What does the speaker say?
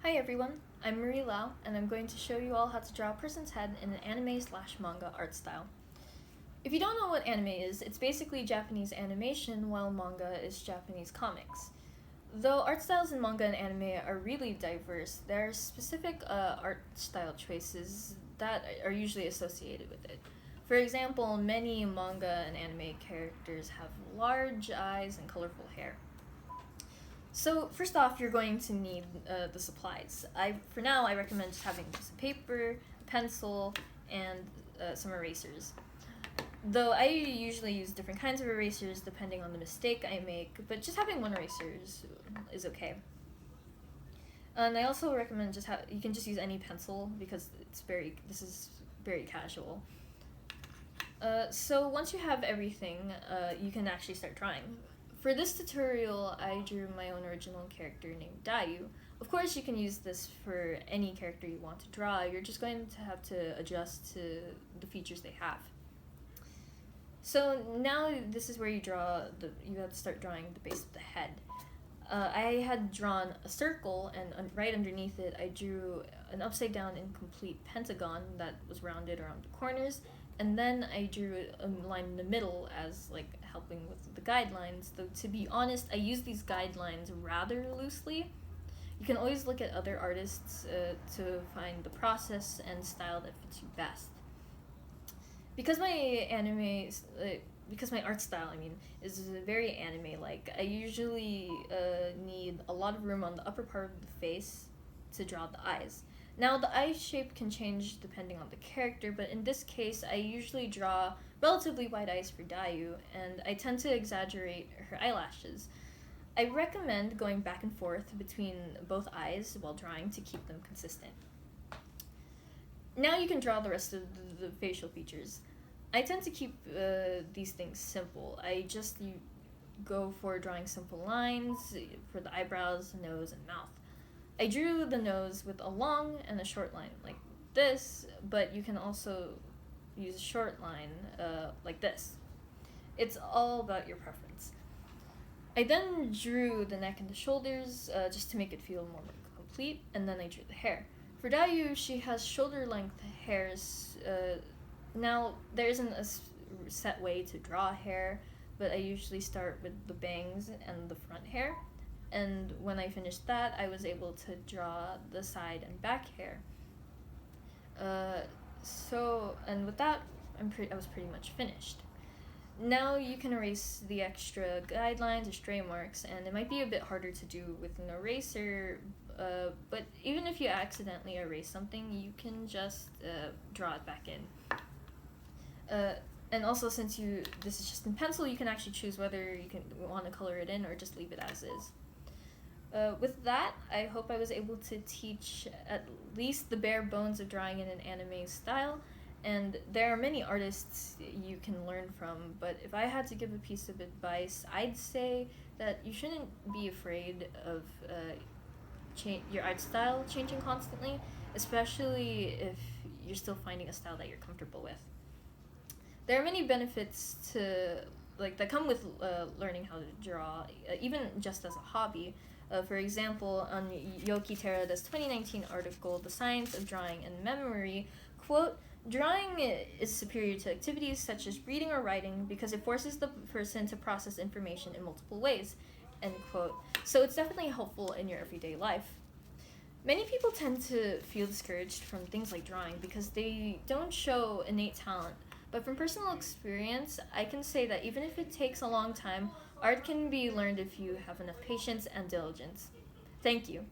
Hi everyone, I'm Marie Lau, and I'm going to show you all how to draw a person's head in an anime/manga art style. If you don't know what anime is, it's basically Japanese animation, while manga is Japanese comics. Though art styles in manga and anime are really diverse, there are specific art style choices that are usually associated with it. For example, many manga and anime characters have large eyes and colorful hair. So first off, you're going to need the supplies. For now, I recommend just having a piece of paper, a pencil, and some erasers. Though I usually use different kinds of erasers depending on the mistake I make, but just having one eraser is okay. And I also recommend you can just use any pencil because this is very casual. So once you have everything, you can actually start drawing. For this tutorial, I drew my own original character named Dayu. Of course, you can use this for any character you want to draw. You're just going to have to adjust to the features they have. So now this is where you have to start drawing the base of the head. I had drawn a circle, and right underneath it, I drew an upside down incomplete pentagon that was rounded around the corners. And then I drew a line in the middle as helping with the guidelines. Though to be honest, I use these guidelines rather loosely. You can always look at other artists to find the process and style that fits you best. Because my art style, is very anime-like, I usually need a lot of room on the upper part of the face to draw the eyes. Now, the eye shape can change depending on the character, but in this case, I usually draw relatively wide eyes for Dayu, and I tend to exaggerate her eyelashes. I recommend going back and forth between both eyes while drawing to keep them consistent. Now you can draw the rest of the facial features. I tend to keep these things simple. You go for drawing simple lines for the eyebrows, nose, and mouth. I drew the nose with a long and a short line like this, but you can also use a short line like this. It's all about your preference. I then drew the neck and the shoulders just to make it feel more complete, and then I drew the hair. For Dayu, she has shoulder-length hairs. Now, there isn't a set way to draw hair, but I usually start with the bangs and the front hair. And when I finished that, I was able to draw the side and back hair. And with that, I was pretty much finished. Now you can erase the extra guidelines or stray marks, and it might be a bit harder to do with an eraser, but even if you accidentally erase something, you can just draw it back in. And also, since this is just in pencil, you can actually choose whether you want to color it in or just leave it as is. With that, I hope I was able to teach at least the bare bones of drawing in an anime style, and there are many artists you can learn from, but if I had to give a piece of advice, I'd say that you shouldn't be afraid of your art style changing constantly, especially if you're still finding a style that you're comfortable with. There are many benefits that come with learning how to draw, even just as a hobby. For example, on Yoki Terada's 2019 article, The Science of Drawing and Memory, quote, "Drawing is superior to activities such as reading or writing because it forces the person to process information in multiple ways," end quote. So it's definitely helpful in your everyday life. Many people tend to feel discouraged from things like drawing because they don't show innate talent. But from personal experience, I can say that even if it takes a long time, art can be learned if you have enough patience and diligence. Thank you.